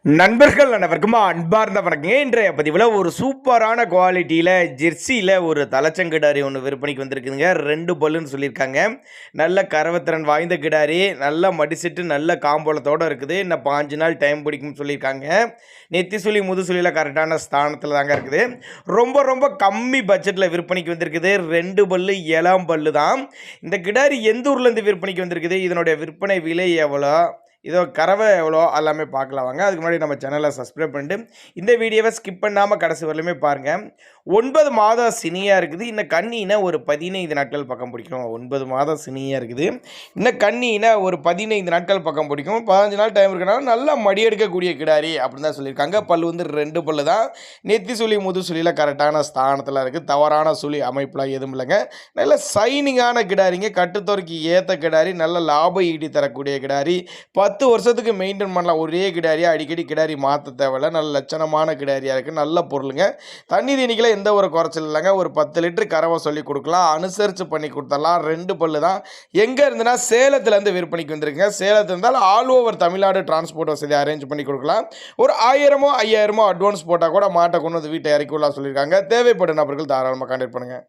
நண்பர்கள் அனைவருக்கும் அன்பார்ந்த வணக்கங்க. இன்றைய பதிவில் ஒரு சூப்பரான குவாலிட்டியில் ஜெர்சியில் ஒரு தலைச்சங்கிடாரி ஒன்று விற்பனைக்கு வந்திருக்குதுங்க. 2 பல்லுன்னு சொல்லியிருக்காங்க. நல்ல கரவத்திறன் வாய்ந்த கிடாரி, நல்ல மடிசெட்டு, நல்ல காம்போலத்தோடு இருக்குது. இன்னும் 5 நாள் டைம் பிடிக்கும்னு சொல்லியிருக்காங்க. நெத்தி சுழி முதுசுலியில் கரெக்டான ஸ்தானத்தில் தாங்க இருக்குது. ரொம்ப ரொம்ப கம்மி பட்ஜெட்டில் விற்பனைக்கு வந்திருக்குது. 2 பல்லு இளம் பல்லு தான். இந்த கிடாரி எந்த ஊர்லேருந்து விற்பனைக்கு வந்திருக்குது, இதனுடைய விற்பனை விலை எவ்வளோ, இதோ கறவை எவ்வளோ எல்லாமே பார்க்கலாம் வாங்க. அதுக்கு முன்னாடி நம்ம சேனலை சப்ஸ்கிரைப் பண்ணிட்டு இந்த வீடியோவை ஸ்கிப் பண்ணாமல் கடைசி வரலுமே பாருங்கள். 9 மாதம் சினியாக இருக்குது. இன்னும் கண்ணினா ஒரு 15 நாட்கள் பக்கம் பிடிக்கும். 9 மாதம் சினியாக இருக்குது. இன்னும் கண்ணினா ஒரு 15 நாட்கள் பக்கம் பிடிக்கும். 15 நாள் டைம் இருக்கனால நல்லா மடி எடுக்கக்கூடிய கிடாரி அப்படின்னு தான் சொல்லியிருக்காங்க. பல்லு வந்து 2 பல்லு தான். நெத்தி சுழி முது சுழியில் கரெக்டான ஸ்தானத்தில் இருக்குது. தவறான சுழி அமைப்பெலாம் எதுவும் இல்லைங்க. நல்ல சைனிங்கான கிடாரிங்க. கட்டுத்தொரைக்கு ஏற்ற கிடாரி, நல்ல லாபம் ஈட்டி தரக்கூடிய கிடாரி. 10 வருஷத்துக்கு மெயின்டைன் பண்ணலாம். ஒரே கிடாரியாக அடிக்கடி கிடாரி மாற்ற தேவையில்லை. நல்ல லட்சணமான கிடாரியாக இருக்குது. நல்ல பொருளுங்க. தண்ணி தீனிக்கில் எந்த ஒரு குறைச்சல் இல்லைங்க. ஒரு 10 லிட்டரு கறவை சொல்லி கொடுக்கலாம். அனுசரித்து பண்ணி கொடுத்துடலாம். 2 பல்லு தான். எங்கே இருந்துன்னா சேலத்துலேருந்து விற்பனைக்கு வந்துருக்குங்க. சேலத்தில் இருந்தால் ஆல் ஓவர் தமிழ்நாடு டிரான்ஸ்போர்ட் வசதி அரேஞ்ச் பண்ணி கொடுக்கலாம். ஒரு 1000மோ 5000மோ அட்வான்ஸ் போட்டால் கூட மாட்டை கொண்டு வந்து வீட்டை இறக்கி விடலாம் சொல்லியிருக்காங்க. தேவைப்படும் நபர்கள் தாராளமாக கான்டாக்ட் பண்ணுங்கள்.